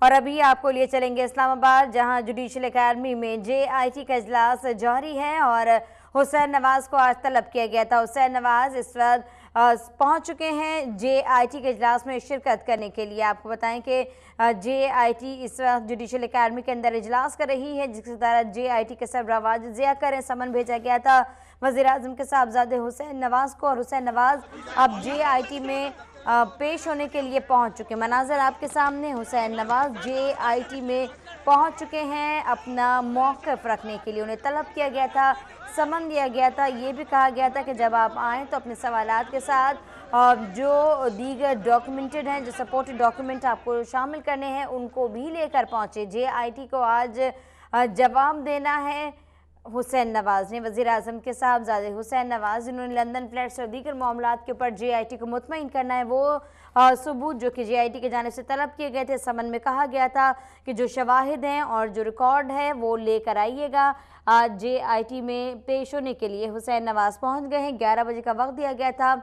और अभी आपको लिए चलेंगे इस्लामाबाद, जहां जुडिशल एकेडमी में JIT का इजलास जारी है और हुसैन नवाज को आज तलब किया गया था। हुसैन नवाज इस वक्त पहुंच चुके हैं JIT के इजलास में शिरकत करने के लिए। आपको बताएं कि JIT इस वक्त जुडिशल एकेडमी के अंदर इजलास कर रही है, जिसके तहत JIT के सरबराह वाजिद ज़िया करें समन भेजा गया था वज़ीर आज़म के साहबजादे हुसैन नवाज को। और हुसैन नवाज अब JIT में पेश होने के लिए पहुंच चुके। मनाजर आपके सामने, हुसैन नवाज JIT में पहुंच चुके हैं अपना मौक़िफ़ रखने के लिए। उन्हें तलब किया गया था, समन दिया गया था, ये भी कहा गया था कि जब आप आएँ तो अपने सवालात के साथ जो दीगर डॉक्यूमेंटेड हैं, जो सपोर्टेड डॉक्यूमेंट आपको शामिल करने हैं, उनको भी लेकर पहुँचे। JIT को आज जवाब देना है हुसैन नवाज ने। वज़ीर आज़म के साहबजादे हुसैन नवाज, जिन्होंने लंदन फ्लैट्स और दीगर मामलात के ऊपर JIT को मुतमईन करना है, वो सबूत जो कि JIT की जानिब से तलब किए गए थे। समन में कहा गया था कि जो शवाहिद हैं और जो रिकॉर्ड है वो लेकर आइएगा। आज JIT में पेश होने के लिए हुसैन नवाज पहुँच गए हैं। 11 बजे का वक्त दिया गया था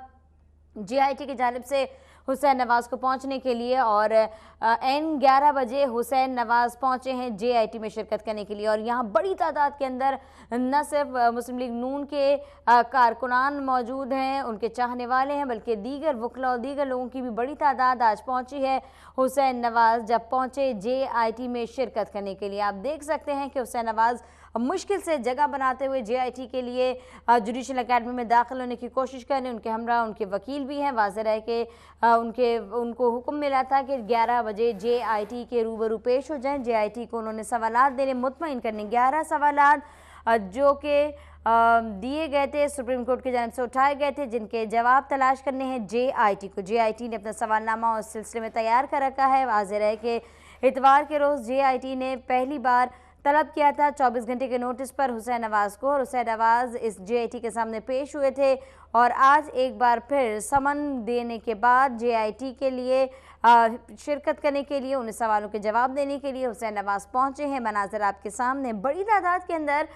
JIT की जानिब से हुसैन नवाज को पहुंचने के लिए और एन 11 बजे हुसैन नवाज पहुंचे हैं JIT में शिरकत करने के लिए। और यहाँ बड़ी तादाद के अंदर न सिर्फ मुस्लिम लीग नून के कारकुनान मौजूद हैं, उनके चाहने वाले हैं, बल्कि दीगर वकला और दीगर लोगों की भी बड़ी तादाद आज पहुंची है हुसैन नवाज जब पहुंचे JIT में शिरकत करने के लिए। आप देख सकते हैं कि हुसैन नवाज मुश्किल से जगह बनाते हुए JIT के लिए जुडिशल एकेडमी में दाखिल होने की कोशिश कर रहे हैं। उनके हमरा उनके वकील भी हैं। वाज़ेह है कि उनको हुक्म मिला था कि 11 बजे JIT के रूबरू पेश हो जाएं। JIT को उन्होंने सवालात देने, मुतमईन करने 11 सवालात जो कि दिए गए थे, सुप्रीम कोर्ट की जानिब से उठाए गए थे, जिनके जवाब तलाश करने हैं JIT को। JIT ने अपना सवालनामा उस सिलसिले में तैयार कर रखा है। वाज़ेह है कि इतवार के रोज़ JIT ने पहली बार तलब किया था 24 घंटे के नोटिस पर हुसैन नवाज को, और हुसैन नवाज इस JIT के सामने पेश हुए थे। और आज एक बार फिर समन देने के बाद JIT के लिए शिरकत करने के लिए, उन्हें सवालों के जवाब देने के लिए हुसैन नवाज पहुंचे हैं। मनाजर आपके सामने, बड़ी तादाद के अंदर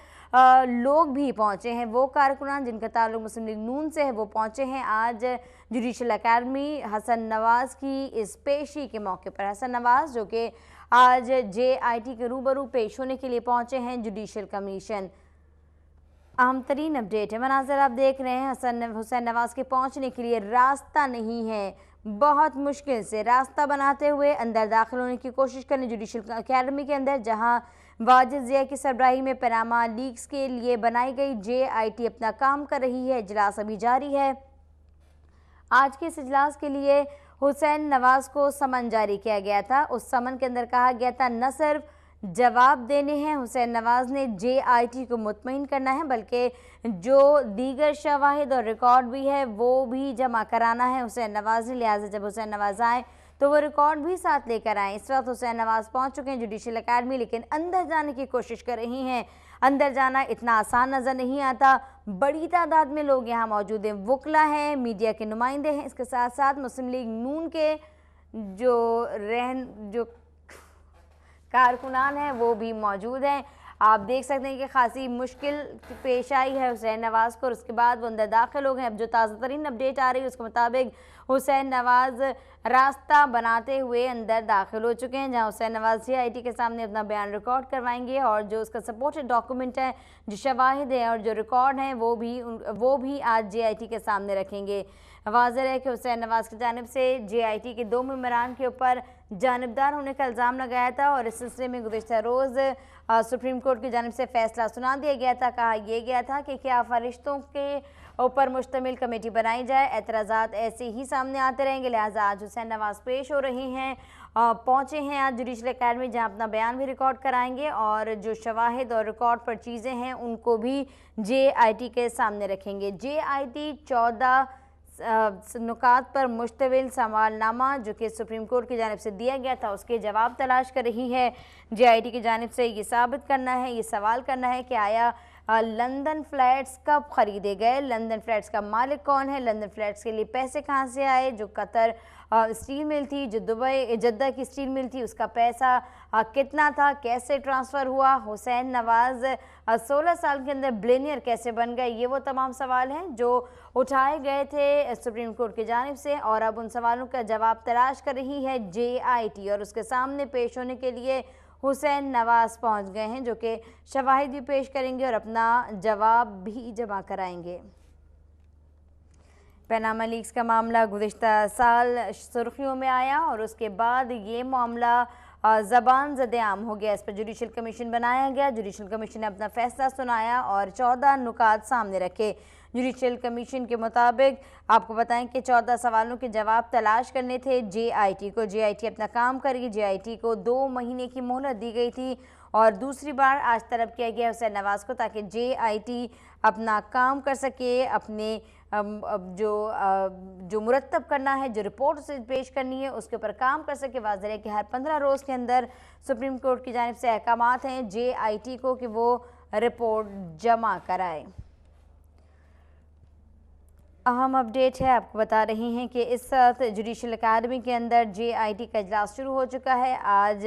लोग भी पहुंचे हैं। वो कारकुनान जिनका ताल्लुक मुस्लिम लीग नून से है वो पहुंचे हैं आज जुडिशल एकेडमी हसन नवाज की इस पेशी के मौके पर। हसन नवाज जो कि आज JIT के रूबरू पेश होने के लिए पहुंचे हैं जुडिशल कमीशन। अहम तरीन अपडेट है, मनाजर आप देख रहे हैं। हुसैन नवाज के पहुंचने के लिए रास्ता नहीं है, बहुत मुश्किल से रास्ता बनाते हुए अंदर दाखिल होने की कोशिश करें जुडिशल एकेडमी के अंदर, जहां वाजिद ज़िया की सरबराही में पनामा लीग्स के लिए बनाई गई JIT अपना काम कर रही है। इजलास अभी जारी है। आज के इस इजलास के लिए हुसैन नवाज को समन जारी किया गया था। उस समन के अंदर कहा गया था न सिर्फ जवाब देने हैं हुसैन नवाज ने, JIT को मुतमईन करना है, बल्कि जो दीगर शवाहिद और रिकॉर्ड भी है वो भी जमा कराना है हुसैन नवाज ने। लिहाजा जब हुसैन नवाज आए तो वो रिकॉर्ड भी साथ लेकर आए। इस वक्त हुसैन नवाज पहुंच चुके हैं जुडिशल एकेडमी, लेकिन अंदर जाने की कोशिश कर रही हैं। अंदर जाना इतना आसान नज़र नहीं आता। बड़ी तादाद में लोग यहाँ मौजूद हैं, वकला हैं, मीडिया के नुमाइंदे हैं, इसके साथ साथ मुस्लिम लीग नून के जो कारकुनान हैं वो भी मौजूद हैं। आप देख सकते हैं कि खासी मुश्किल पेश आई है हुसैन नवाज को, और उसके बाद वो अंदर दाखिल हो गए। अब जो ताज़ा तरीन अपडेट आ रही है उसके मुताबिक हुसैन नवाज रास्ता बनाते हुए अंदर दाखिल हो चुके हैं, जहां हुसैन नवाज JIT के सामने अपना बयान रिकॉर्ड करवाएंगे और जो उसका सपोर्टेड डॉक्यूमेंट है, जो शवाहिद हैं और जो रिकॉर्ड हैं वो भी आज JIT के सामने रखेंगे। वाज़ेह है कि हुसैन नवाज की जानिब से JIT के 2 मेंबरान के ऊपर जानिबदार होने का इल्ज़ाम लगाया था, और इस सिलसिले में गुज़िश्ता रोज़ सुप्रीम कोर्ट की जानिब से फ़ैसला सुना दिया गया था। कहा यह गया था कि क्या फरिश्तों के ऊपर मुश्तमिल कमेटी बनाई जाए, एतराज़ात ऐसे ही सामने आते रहेंगे। लिहाजा आज हुसैन नवाज पेश हो रहे हैं, पहुँचे हैं आज जुडिशल एकेडमी, जहाँ अपना बयान भी रिकॉर्ड कराएंगे और जो शवाहिद और रिकॉर्ड पर चीज़ें हैं उनको भी JIT के सामने रखेंगे। JIT 14 नुकात पर मुश्तमिल सवालनामा जो कि सुप्रीम कोर्ट की जानिब से दिया गया था उसके जवाब तलाश कर रही है। JIT की जानिब से ये साबित करना है, ये सवाल करना है कि आया लंदन फ्लैट्स कब खरीदे गए, लंदन फ्लैट्स का मालिक कौन है, लंदन फ्लैट्स के लिए पैसे कहाँ से आए, जो कतर स्टील मिल थी, जो दुबई जद्दा की स्टील मिल थी, उसका पैसा कितना था, कैसे ट्रांसफ़र हुआ, हुसैन नवाज़ 16 साल के अंदर बिलियनियर कैसे बन गए, ये वो तमाम सवाल हैं जो उठाए गए थे सुप्रीम कोर्ट की जानिब से। और अब उन सवालों का जवाब तलाश कर रही है JIT और उसके सामने पेश होने के लिए हुसैन नवाज़ पहुंच गए हैं, जो कि शवाहिद भी पेश करेंगे और अपना जवाब भी जमा कराएंगे। पनामा लीक्स का मामला गुज़िश्ता साल सुर्खियों में आया और उसके बाद ये मामला ज़बान ज़द-ए-आम हो गया। इस पर जुडिशल कमीशन बनाया गया। जुडिशल कमीशन ने अपना फैसला सुनाया और 14 नुकात सामने रखे। जुडिशल कमीशन के मुताबिक आपको बताएं कि 14 सवालों के जवाब तलाश करने थे JIT को। JIT अपना काम करेगी। JIT को 2 महीने की मोहलत दी गई थी और दूसरी बार आज तलब किया गया हुसैन नवाज़ को, ताकि JIT अपना काम कर सके, अपने जो मुरतब करना है, जो रिपोर्ट उसे पेश करनी है, उसके ऊपर काम कर सके। वाज़ेह है कि हर 15 रोज़ के अंदर सुप्रीम कोर्ट की जानिब से अहकामात हैं JIT को कि वो रिपोर्ट जमा कराए। अहम अपडेट है, आपको बता रहे हैं कि इस वक्त जुडिशल अकादमी के अंदर JIT का इजलास शुरू हो चुका है। आज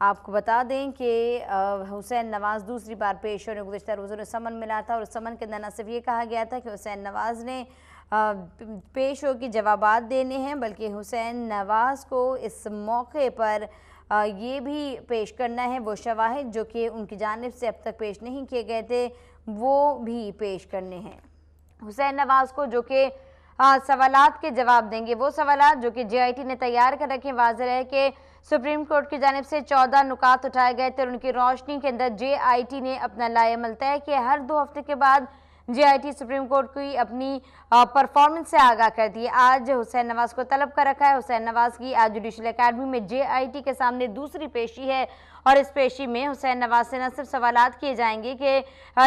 आपको बता दें कि हुसैन नवाज़ दूसरी बार पेश होने गुज़िश्ता रोज़ों में समन मिला था और उस समन के अंदर न सिर्फ ये कहा गया था कि हुसैन नवाज़ ने पेश हो के जवाबात देने हैं, बल्कि हुसैन नवाज़ को इस मौके पर ये भी पेश करना है वो शवाहिद जो कि उनकी जानिब से अब तक पेश नहीं किए गए थे, वो भी पेश करने हैं। हुसैन नवाज़ को जो कि सवालात के जवाब देंगे, वो सवालात जो कि JIT ने तैयार कर रखे। वाज़ेह है कि सुप्रीम कोर्ट की जानिब से 14 नुकात उठाए गए थे और उनकी रोशनी के अंदर JIT ने अपना लाएमल तय किया। हर 2 हफ्ते के बाद JIT सुप्रीम कोर्ट की अपनी परफॉर्मेंस से आगाह कर दी। आज हुसैन नवाज़ को तलब कर रखा है। हुसैन नवाज़ की आज जुडिशल अकादमी में JIT के सामने दूसरी पेशी है और इस पेशी में हुसैन नवाज़ से न सिर्फ सवालात किए जाएंगे कि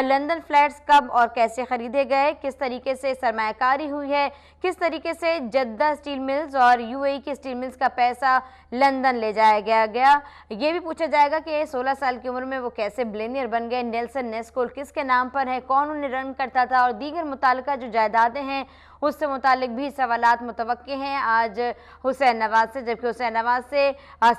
लंदन फ्लैट्स कब और कैसे ख़रीदे गए, किस तरीके से सरमायाकारी हुई है, किस तरीके से जद्दा स्टील मिल्स और UAE की स्टील मिल्स का पैसा लंदन ले जाया गया। ये भी पूछा जाएगा कि 16 साल की उम्र में वो कैसे बिलियनियर बन गए, नेल्सन नेस्कोल किसके नाम पर है, कौन उन्हें रन करता था और दीगर मुताल्लिका जो जायदादें हैं उससे मुतालिक भी सवालात मुतवक्के हैं आज हुसैन नवाज़ से। जबकि हुसैन नवाज़ से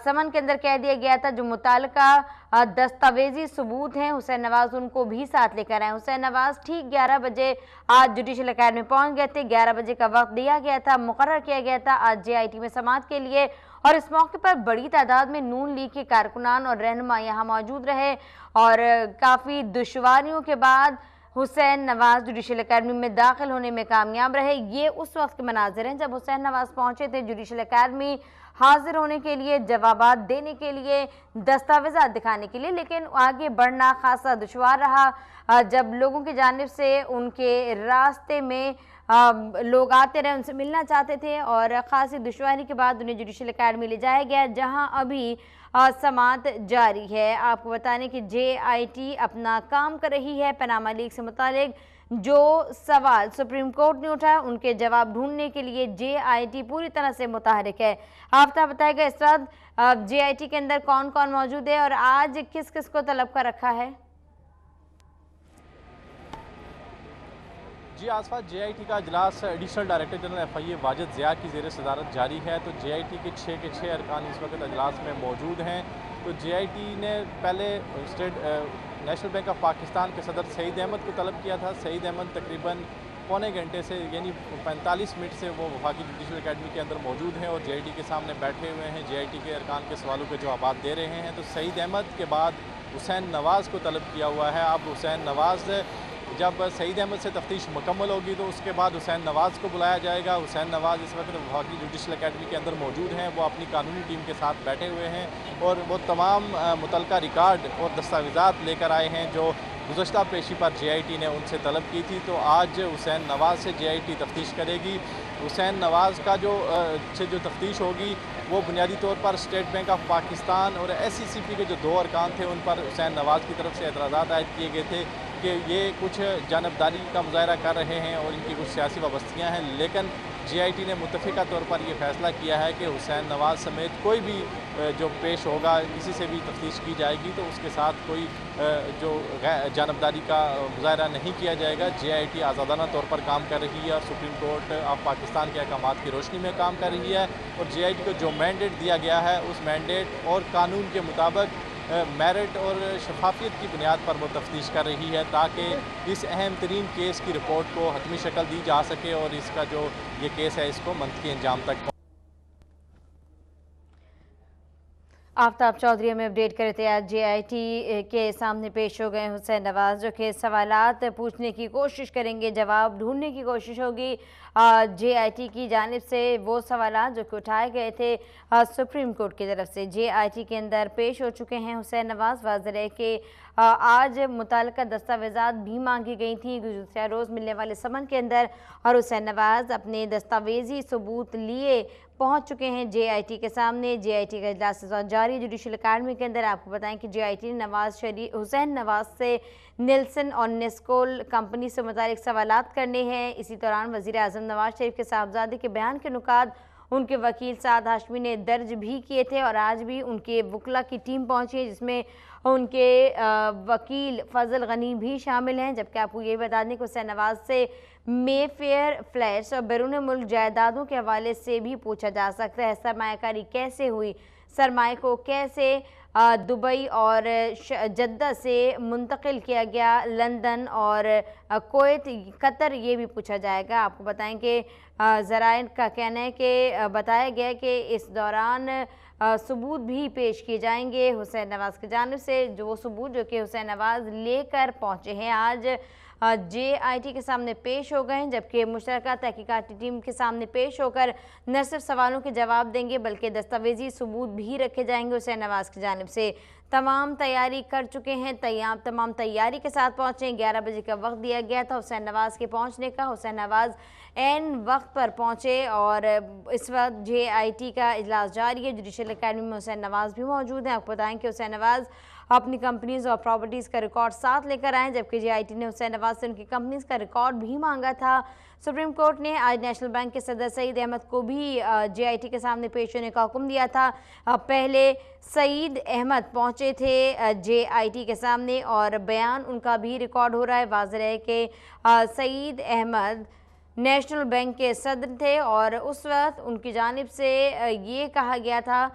समन के अंदर कह दिया गया था जो मुताल्लिका दस्तावेजी सबूत हैं हुसैन नवाज़ उनको भी साथ लेकर आए। हुसैन नवाज़ ठीक 11 बजे आज जुडिशल अकादमी पहुंच गए थे। 11 बजे का वक्त दिया गया था, मुकर्रर किया गया था आज JIT में समाअत के लिए और इस मौके पर बड़ी तादाद में नून लीग के कारकुनान और रहनुमा यहाँ मौजूद रहे और काफ़ी दुश्वारियों के बाद हुसैन नवाज़ जुडिशल अकादमी में दाखिल होने में कामयाब रहे। ये उस वक्त के मनाजिर हैं जब हुसैन नवाज़ पहुंचे थे जुडिशल अकादमी हाजिर होने के लिए, जवाबात देने के लिए, दस्तावेज़ात दिखाने के लिए, लेकिन आगे बढ़ना खासा दुश्वार रहा जब लोगों की जानिब से उनके रास्ते में लोग आते रहे, उनसे मिलना चाहते थे और ख़ासी दुश्वारी के बाद उन्हें जुडिशल अकादमी ले जाया गया जहां अभी समाअत जारी है। आपको बताने कि JIT अपना काम कर रही है। पनामा लीग से मुतालिक जो सवाल सुप्रीम कोर्ट ने उठाया उनके जवाब ढूंढने के लिए JIT पूरी तरह से मुतहरिक है। आपको बताएगा इस वक्त JIT के अंदर कौन कौन मौजूद है और आज किस किस को तलब कर रखा है। जी आसपास JIT का इजलास additional director general FIA Wajid Zia की ज़ेर सदारत जारी है। तो JIT के 6 अरकान इस वक्त इजलास में मौजूद हैं। तो JIT ने पहले नेशनल बैंक ऑफ पाकिस्तान के सदर सईद अहमद को तलब किया था। सईद अहमद तकरीबन पौने घंटे से यानी 45 मिनट से वो वफाकी जुडिशल अकादमी के अंदर मौजूद हैं और JIT के सामने बैठे हुए हैं। JIT के अरकान के सवालों के जवाब दे रहे हैं। तो सईद अहमद के बाद हुसैन नवाज़ को तलब किया हुआ है। अब हुसैन नवाज़ जब सईद अहमद से तफ्तीश मुकम्मल होगी तो उसके बाद हुसैन नवाज़ को बुलाया जाएगा। हुसैन नवाज़ इस वक्त वफाकी जुडिशल अकादमी के अंदर मौजूद हैं। वो अपनी कानूनी टीम के साथ बैठे हुए हैं और वो तमाम मुतल्लिका रिकॉर्ड और दस्तावेज़ात लेकर आए हैं जो गुज़श्ता पेशी पर JIT ने उनसे तलब की थी। तो आज हुसैन नवाज़ से JIT तफ्तीश करेगी। हुसैन नवाज़ का जो तफ्तीश होगी वो बुनियादी तौर पर स्टेट बैंक ऑफ पाकिस्तान और SECP के जो 2 अरकान थे उन पर हुसैन नवाज़ की तरफ से एतराज़ात आयद किए गए थे कि ये कुछ जानबदारी का मुजाहरा कर रहे हैं और इनकी कुछ सियासी वाबस्तियाँ हैं। लेकिन JIT ने मुत्तफ़िका तौर पर यह फ़ैसला किया है कि हुसैन नवाज़ समेत कोई भी जो पेश होगा, किसी से भी तफ्तीश की जाएगी तो उसके साथ कोई जो जानबदारी का मुज़ाहरा नहीं किया जाएगा। JIT आज़ादाना तौर पर काम कर रही है और सुप्रीम कोर्ट ऑफ पाकिस्तान के अहकामात की रोशनी में काम कर रही है और JIT को जो मैंडेट दिया गया है उस मैंडेट और कानून के मुताबिक मेरिट और शफाफियत की बुनियाद पर वो तफ्तीश कर रही है ताकि इस अहम तरीन केस की रिपोर्ट को हतमी शक्ल दी जा सके और इसका जो ये केस है इसको मंतकी अंजाम तक। आफ्ताब चौधरी हमें अपडेट करे थे। आज JIT के सामने पेश हो गए हुसैन नवाज़, जो कि सवालात पूछने की कोशिश करेंगे, जवाब ढूंढने की कोशिश होगी JIT की जानिब से। वो सवालात जो कि उठाए गए थे सुप्रीम कोर्ट की तरफ से JIT के अंदर पेश हो चुके हैं हुसैन नवाज़। वाज़ेह है कि आज मुताल्लिका दस्तावेज़ात भी मांगी गई थी गुज़श्ता रोज़ मिलने वाले समन के अंदर, और हुसैन नवाज़ अपने दस्तावेजी सबूत लिए पहुंच चुके हैं JIT के सामने। JIT का इजलास जारी है जुडिशल अकादमी के अंदर। आपको बताएं कि JIT ने हुसैन नवाज़ से निल्सन और नेस्कोल कंपनी से मुतालिक सवालात करने हैं। इसी दौरान वज़ीर आज़म नवाज शरीफ के साहबजादे के बयान के नुकात उनके वकील साद हाशमी ने दर्ज भी किए थे और आज भी उनके वकला की टीम पहुंची है, जिसमें उनके वकील फजल गनी भी शामिल हैं। जबकि आपको ये बता दें कि हुसैन नवाज़ से मेफेयर फ्लैट्स और बैरून मुल्क जायदादों के हवाले से भी पूछा जा सकता है। सरमायाकारी कैसे हुई, सरमाए को कैसे दुबई और जद्दा से मुंतकिल किया गया लंदन और कुवैत कतर, ये भी पूछा जाएगा। आपको बताएं कि ज़राइन का कहना है कि बताया गया कि इस दौरान सबूत भी पेश किए जाएंगे हुसैन नवाज़ की जानिब से, जो वो सबूत जो कि हुसैन नवाज़ लेकर पहुँचे हैं आज JIT के सामने पेश हो गए हैं। जबकि मुश्तरका तहकीकाती टीम के सामने पेश होकर न सिर्फ सवालों के जवाब देंगे बल्कि दस्तावेजी सबूत भी रखे जाएंगे हुसैन नवाज़ की जानिब से। तमाम तैयारी कर चुके हैं, तमाम तैयारी के साथ पहुँचे। 11 बजे का वक्त दिया गया था हुसैन नवाज़ के पहुँचने का। हुसैन नवाज़ एन वक्त पर पहुँचे और इस वक्त JIT का इजलास जारी है। जुडिशल अकादमी में हुसैन नवाज़ भी मौजूद हैं। आपको बताएं कि हुसैन नवाज़ अपनी कंपनीज और प्रॉपर्टीज़ का रिकॉर्ड साथ लेकर आए, जबकि JIT ने हुसैन नवाज़ से उनकी कंपनीज का रिकॉर्ड भी मांगा था। सुप्रीम कोर्ट ने आज नेशनल बैंक के सदर सईद अहमद को भी JIT के सामने पेश होने का हुक्म दिया था। पहले सईद अहमद पहुंचे थे JIT के सामने और बयान उनका भी रिकॉर्ड हो रहा है। वाज़ेह है कि सईद अहमद नेशनल बैंक के सदर थे और उस वक्त उनकी जानिब से ये कहा गया था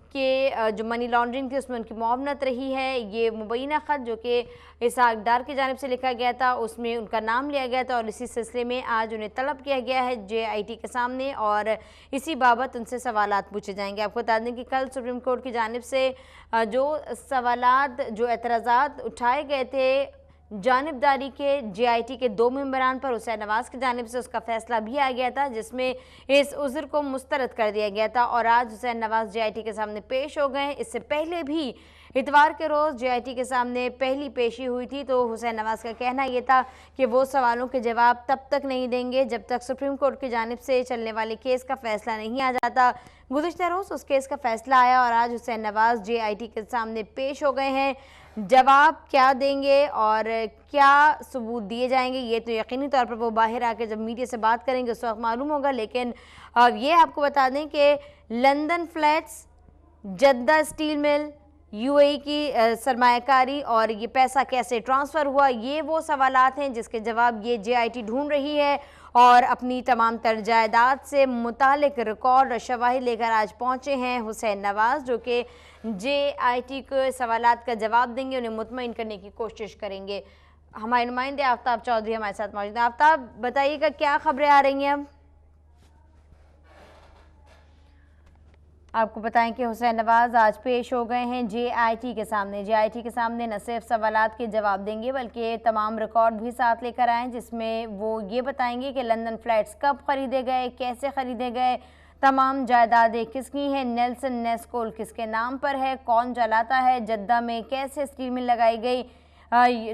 कि जो मनी लॉन्ड्रिंग थी उसमें उनकी मुआवनत रही है। ये मुबैना ख़त जो कि इसहाक डार की जानिब से लिखा गया था उसमें उनका नाम लिया गया था और इसी सिलसिले में आज उन्हें तलब किया गया है JIT के सामने और इसी बाबत उनसे सवालात पूछे जाएंगे। आपको बता दें कि कल सुप्रीम कोर्ट की जानिब से जो सवालात, जो एतराज़ात उठाए गए थे जानिबदारी के JIT के 2 मेंबरान पर, हुसैन नवाज़ की जानिब से उसका फैसला भी आ गया था जिसमें इस उज़्र को मुस्तरद कर दिया गया था और आज हुसैन नवाज़ JIT के सामने पेश हो गए हैं। इससे पहले भी इतवार के रोज़ JIT के सामने पहली पेशी हुई थी तो हुसैन नवाज़ का कहना ये था कि वो सवालों के जवाब तब तक नहीं देंगे जब तक सुप्रीम कोर्ट की जानिब से चलने वाले केस का फैसला नहीं आ जाता। गुज़िश्ता रोज़ उस केस का फैसला आया और आज हुसैन नवाज़ JIT के सामने पेश हो गए हैं। जवाब क्या देंगे और क्या सबूत दिए जाएंगे ये तो यकीनी तौर पर वो बाहर आके जब मीडिया से बात करेंगे उस वक्त मालूम होगा। लेकिन ये आपको बता दें कि London flats, Jeddah steel mill, UAE की सरमायाकारी और ये पैसा कैसे ट्रांसफ़र हुआ, ये वो सवालात हैं जिसके जवाब ये JIT ढूंढ रही है और अपनी तमाम तर जायदाद से मुतालिक रिकॉर्ड और शवाहिद लेकर आज पहुँचे हैं हुसैन नवाज़, जो कि JIT को सवालात का जवाब देंगे, उन्हें मुतमईन करने की कोशिश करेंगे। हमारे नुमाइंदे आफ्ताब चौधरी हमारे साथ मौजूद हैं। आफ्ताब, बताइएगा क्या खबरें आ रही हैं अब? आपको बताएं कि हुसैन नवाज़ आज पेश हो गए हैं JIT के सामने। JIT के सामने न सिर्फ सवालात के जवाब देंगे बल्कि तमाम रिकॉर्ड भी साथ लेकर आए जिसमें वो ये बताएंगे कि लंदन फ्लैट्स कब ख़रीदे गए, कैसे ख़रीदे गए, तमाम जायदादें किसकी हैं, नेल्सन नेस्कोल किसके नाम पर है, कौन जलाता है, जद्दा में कैसे स्टील मिल लगाई गई,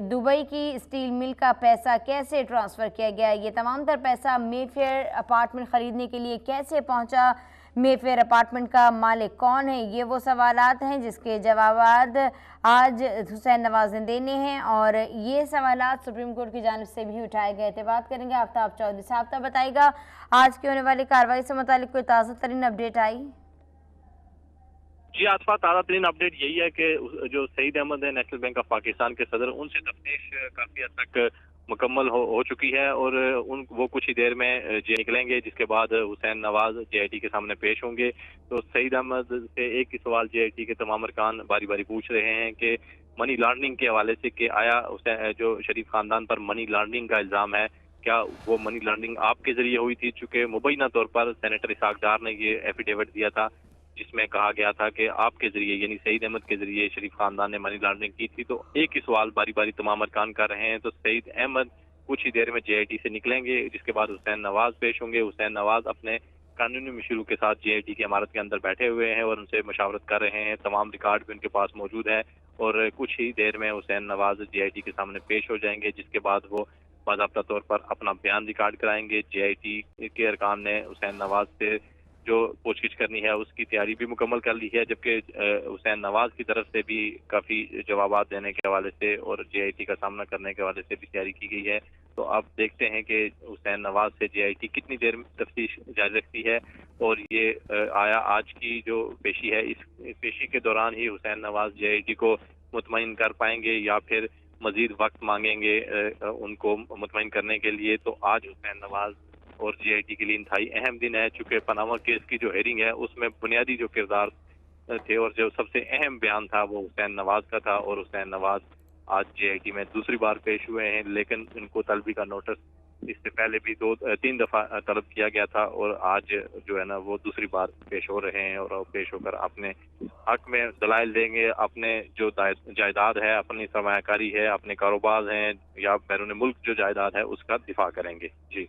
दुबई की स्टील मिल का पैसा कैसे ट्रांसफ़र किया गया, ये तमाम तर पैसा मेफेयर अपार्टमेंट ख़रीदने के लिए कैसे पहुंचा, मेफेयर अपार्टमेंट का मालिक कौन है, ये वो सवालात हैं जिसके जवाब आज हुसैन नवाज ने देने हैं और ये सवालात सुप्रीम कोर्ट की जानिब से भी उठाए गए थे। बात करेंगे आफ्ताब चौधरी साहब। तो बताइएगा, आज की होने वाली कार्रवाई से मुतालिक कोई ताज़ा तरीन अपडेट आई? जी आसफा, ताज़ा तरीन अपडेट यही है कि जो सईद अहमद है नेशनल बैंक ऑफ पाकिस्तान के सदर, उनसे तफ्तीश काफ़ी हद तक मुकम्मल हो चुकी है और वो कुछ ही देर में जे निकलेंगे, जिसके बाद हुसैन नवाज जेआईटी के सामने पेश होंगे। तो सईद अहमद से एक ही सवाल जेआईटी के तमाम अरकान बारी बारी पूछ रहे हैं कि मनी लॉन्ड्रिंग के हवाले से कि आया हुसैन जो शरीफ खानदान पर मनी लॉन्ड्रिंग का इल्ज़ाम है, क्या वो मनी लॉन्ड्रिंग आपके जरिए हुई थी? चूँकि मुबैना तौर पर सेनेटर इसाक डार ने ये एफिडेविट दिया था जिसमें कहा गया था कि आपके जरिए यानी सईद अहमद के जरिए शरीफ खानदान ने मनी लॉन्ड्रिंग की थी। तो एक ही सवाल बारी बारी तमाम अरकान कर रहे हैं। तो सईद अहमद कुछ ही देर में जेआईटी से निकलेंगे, जिसके बाद हुसैन नवाज पेश होंगे। हुसैन नवाज अपने कानूनी मशरू के साथ जेआईटी की इमारत के अंदर बैठे हुए हैं और उनसे मशावरत कर रहे हैं। तमाम रिकॉर्ड भी उनके पास मौजूद है और कुछ ही देर में हुसैन नवाज जेआईटी के सामने पेश हो जाएंगे, जिसके बाद वो बाज़ाब्ता तौर पर अपना बयान रिकॉर्ड कराएंगे। जेआईटी के अरकान ने हुसैन नवाज से जो पूछगिछ करनी है उसकी तैयारी भी मुकम्मल कर ली है, जबकि हुसैन नवाज की तरफ से भी काफ़ी जवाब देने के हवाले से और जेआईटी का सामना करने के हवाले से भी तैयारी की गई है। तो अब देखते हैं कि हुसैन नवाज से जेआईटी कितनी देर में तफ्तीश जारी रखती है और ये आया आज की जो पेशी है, इस पेशी के दौरान ही हुसैन नवाज जेआईटी को मुतमईन कर पाएंगे या फिर मजीद वक्त मांगेंगे उनको मुतमईन करने के लिए। तो आज हुसैन नवाज और जेआईटी के लिए इंतहाई अहम दिन है, चूँकि पनामा केस की जो हेयरिंग है उसमें बुनियादी जो किरदार थे और जो सबसे अहम बयान था वो हुसैन नवाज का था और हुसैन नवाज आज जेआईटी में दूसरी बार पेश हुए हैं, लेकिन इनको तलबी का नोटिस इससे पहले भी 2-3 दफा तलब किया गया था और आज जो है ना वो दूसरी बार पेश हो रहे हैं और पेश होकर अपने हक में दलाइल देंगे। अपने जो जायदाद है, अपनी सरमायाकारी है, अपने कारोबार हैं या बैरून मुल्क जो जायदाद है उसका दिफा करेंगे। जी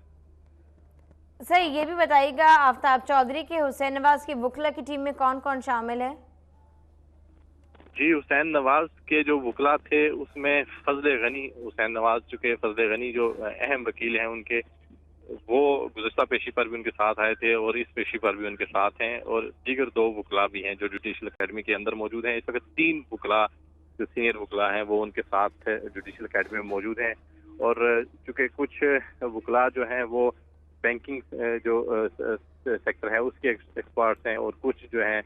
सही, ये भी बताइएगा आफ्ताब चौधरी के हुसैन नवाज की वकला की टीम में कौन कौन शामिल है? जी, हुसैन नवाज के जो वकला थे उसमें फजल गनी, हुसैन नवाज चूँकि फजल गनी जो अहम वकील हैं उनके, वो गुज़श्ता पेशी पर भी उनके साथ आए थे और इस पेशी पर भी उनके साथ हैं और दीगर 2 वकला भी हैं जो जुडिशल अकेडमी के अंदर मौजूद हैं। इस वक्त 3 वकला जो सीनियर वकला हैं वो उनके साथ जुडिशल अकेडमी में मौजूद हैं और चूँकि कुछ वकला जो हैं वो बैंकिंग जो सेक्टर है उसके एक्सपर्ट्स हैं और कुछ जो हैं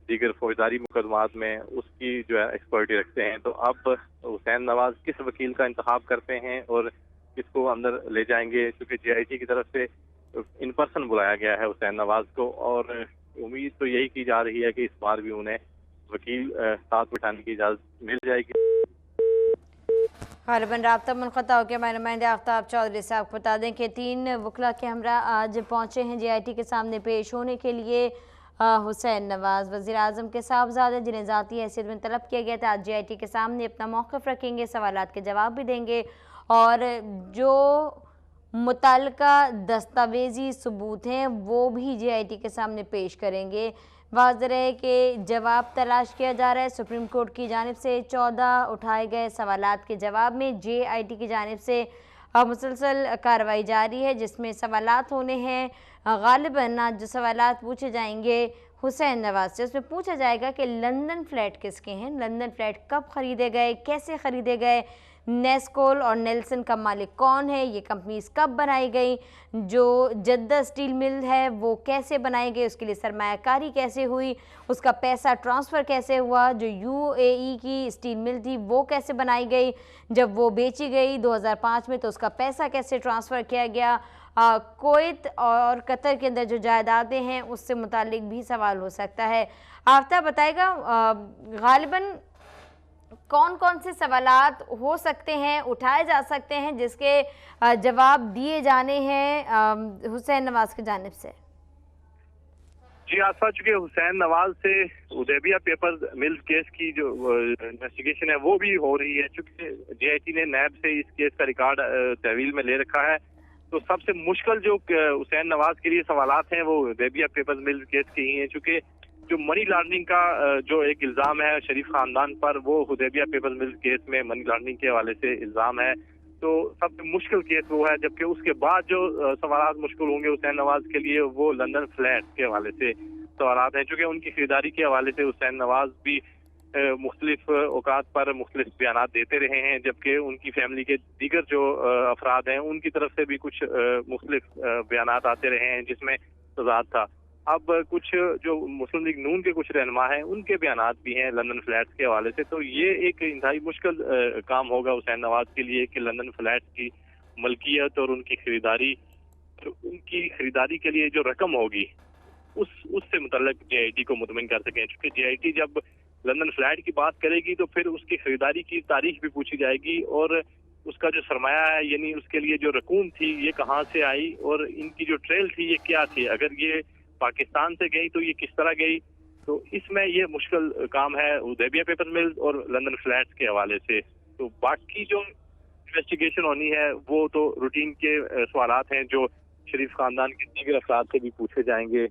दीगर फौजदारी मुकदमात में उसकी जो है एक्सपर्टी रखते हैं। तो अब हुसैन नवाज किस वकील का इंतखाब करते हैं और किसको अंदर ले जाएंगे, क्योंकि जेआईटी की तरफ से इन पर्सन बुलाया गया है हुसैन नवाज को और उम्मीद तो यही की जा रही है कि इस बार भी उन्हें वकील साथ बिठाने की इजाज़त मिल जाएगी। गालिबन राब्ता मुनक़ता हो गया। हमारे नुमाइंदे आफ्ताब चौधरी साहब को बता दें कि 3 वकला के हमरा आज पहुँचे हैं जेआईटी के सामने पेश होने के लिए। हुसैन नवाज वज़ीर आज़म के साहबजादे जिन्हें ज़ाती हैसियत में तलब किया गया था, आज जेआईटी के सामने अपना मौक़िफ़ रखेंगे, सवालात के जवाब भी देंगे और जो मुतल्लिका दस्तावेज़ी सबूत हैं वो भी जेआईटी के सामने पेश करेंगे। वाज़ेह है कि जवाब तलाश किया जा रहा है। सुप्रीम कोर्ट की जानिब से 14 उठाए गए सवालात के जवाब में जेआईटी की जानिब से मुसलसल कार्रवाई जारी है, जिसमें सवालात होने हैं। गालिबन आज जो सवालात पूछे जाएंगे हुसैन नवाज से, उसमें पूछा जाएगा कि लंदन फ्लैट किसके हैं, लंदन फ्लैट कब ख़रीदे गए, कैसे ख़रीदे गए, नेस्कोल और नेल्सन का मालिक कौन है, ये कंपनीज कब बनाई गई, जो जद्दा स्टील मिल है वो कैसे बनाई गई, उसके लिए सरमायाकारी कैसे हुई, उसका पैसा ट्रांसफ़र कैसे हुआ, जो यूएई की स्टील मिल थी वो कैसे बनाई गई, जब वो बेची गई 2005 में तो उसका पैसा कैसे ट्रांसफ़र किया गया, कुवैत और कतर के अंदर जो जायदादें हैं उससे मुतालिक भी सवाल हो सकता है। आफ्ताब बताएगा गालिबन कौन कौन से सवालात हो सकते हैं, उठाए जा सकते हैं, जिसके जवाब दिए जाने हैं हुसैन नवाज की जानिब से? जी आसफा, चूँकि हुसैन नवाज से उदैबिया पेपर मिल्स केस की जो इन्वेस्टिगेशन है वो भी हो रही है, चूँकि जेआईटी ने नैब से इस केस का रिकॉर्ड तहवील में ले रखा है, तो सबसे मुश्किल जो हुसैन नवाज के लिए सवालात हैं वो उदैबिया पेपर मिल्स केस के ही हैं, चूँकि जो मनी लॉन्ड्रिंग का जो एक इल्ज़ाम है शरीफ खानदान पर वो हुदैबिया पेपर मिल्स केस में मनी लॉन्ड्रिंग के हवाले से इल्ज़ाम है, तो सबसे मुश्किल केस वो है। जबकि उसके बाद जो सवालात मुश्किल होंगे हुसैन नवाज के लिए वो लंदन फ्लैट के हवाले से सवालात हैं, चूँकि उनकी खरीदारी के हवाले से हुसैन नवाज भी मुख्तलिफ औकात पर मुख्तलिफ बयानात देते रहे हैं, जबकि उनकी फैमिली के दीगर जो अफराद हैं उनकी तरफ से भी कुछ मुख्तलिफ बयानात आते रहे हैं जिसमें तजाद था। अब कुछ जो मुस्लिम लीग नून के कुछ रहनुमा हैं उनके बयानात भी हैं लंदन फ्लैट्स के हवाले से, तो ये एक इंतहाई मुश्किल काम होगा हुसैन नवाज के लिए कि लंदन फ्लैट्स की मलकियत और उनकी खरीदारी के लिए जो रकम होगी उससे मुतल्लिक JIT को मुतमिन कर सकें। चूँकि JIT जब लंदन फ्लैट की बात करेगी तो फिर उसकी खरीदारी की तारीख भी पूछी जाएगी और उसका जो सरमाया है यानी उसके लिए जो रकूम थी ये कहाँ से आई और इनकी जो ट्रेल थी ये क्या थी, अगर ये पाकिस्तान से गई तो ये किस तरह गई। तो इसमें ये मुश्किल काम है हुदैबिया पेपर मिल और लंदन फ्लैट्स के हवाले से। तो बाकी जो इन्वेस्टिगेशन होनी है वो तो रूटीन के सवालात हैं जो शरीफ खानदान के दीगर अफराद से भी पूछे जाएंगे,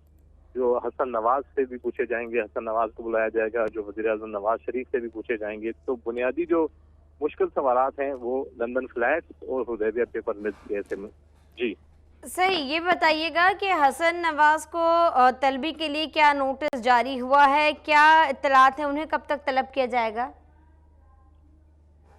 जो हसन नवाज से भी पूछे जाएंगे, हसन नवाज को बुलाया जाएगा, जो वज़ीर आज़म नवाज शरीफ से भी पूछे जाएंगे। तो बुनियादी जो मुश्किल सवालात हैं वो लंदन फ्लैट्स और हुदैबिया पेपर मिल के ऐसे में। जी सही, ये बताइएगा कि हसन नवाज को तलबी के लिए क्या नोटिस जारी हुआ है, क्या इत्तलात है, उन्हें कब तक तलब किया जाएगा?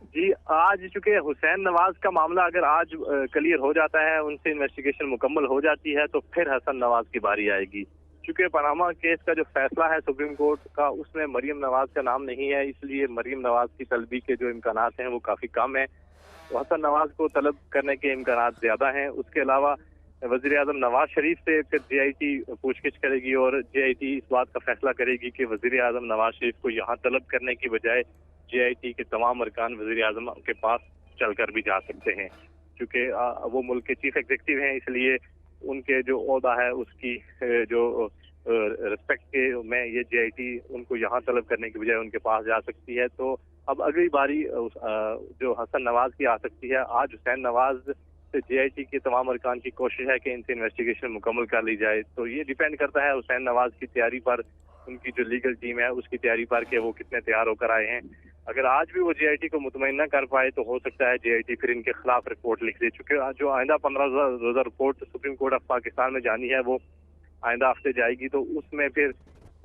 जी, आज चूंकि हुसैन नवाज का मामला अगर आज क्लियर हो जाता है, उनसे इन्वेस्टिगेशन मुकम्मल हो जाती है तो फिर हसन नवाज की बारी आएगी। चूंकि पनामा केस का जो फैसला है सुप्रीम कोर्ट का उसमें मरियम नवाज का नाम नहीं है, इसलिए मरियम नवाज की तलबी के जो इम्कानात हैं वो काफ़ी कम है। तो हसन नवाज को तलब करने के इम्कानात ज़्यादा हैं। उसके अलावा वज़ीर आज़म नवाज शरीफ से फिर JIT पूछगिछ करेगी और JIT इस बात का फैसला करेगी कि वज़ीर आज़म नवाज शरीफ को यहाँ तलब करने की बजाय JIT के तमाम अरकान वज़ीर आज़म के पास चलकर भी जा सकते हैं। क्योंकि वो मुल्क के चीफ एग्जीक्यूटिव हैं, इसलिए उनके जो ओहदा है उसकी जो रिस्पेक्ट के में ये JIT उनको यहाँ तलब करने की बजाय उनके पास जा सकती है। तो अब अगली बारी जो हसन नवाज की आ सकती है। आज हुसैन नवाज से JIT के तमाम अरकान की कोशिश है कि इनसे इन्वेस्टिगेशन मुकम्मल कर ली जाए। तो ये डिपेंड करता है हुसैन नवाज की तैयारी पर, उनकी जो लीगल टीम है उसकी तैयारी पर कि वो कितने तैयार होकर आए हैं। अगर आज भी वो JIT को मुतमईन न कर पाए तो हो सकता है JIT फिर इनके खिलाफ रिपोर्ट लिख दे। चूँकि जो आइंदा 15 रोज़ा report supreme court of Pakistan में जानी है वो आइंदा हफ्ते जाएगी, तो उसमें फिर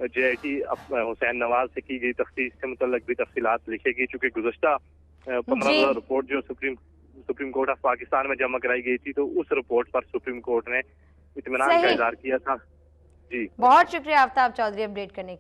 JIT हुसैन नवाज से की गई तफ्तीश से मुतल्लिक भी तफसीलात लिखेगी। चूँकि गुज़श्ता 15 रोज़ा रिपोर्ट जो सुप्रीम कोर्ट ऑफ पाकिस्तान में जमा कराई गई थी तो उस रिपोर्ट पर सुप्रीम कोर्ट ने इत्मीनान का इज़हार किया था। जी, बहुत शुक्रिया आफ्ताब चौधरी अपडेट करने के लिए।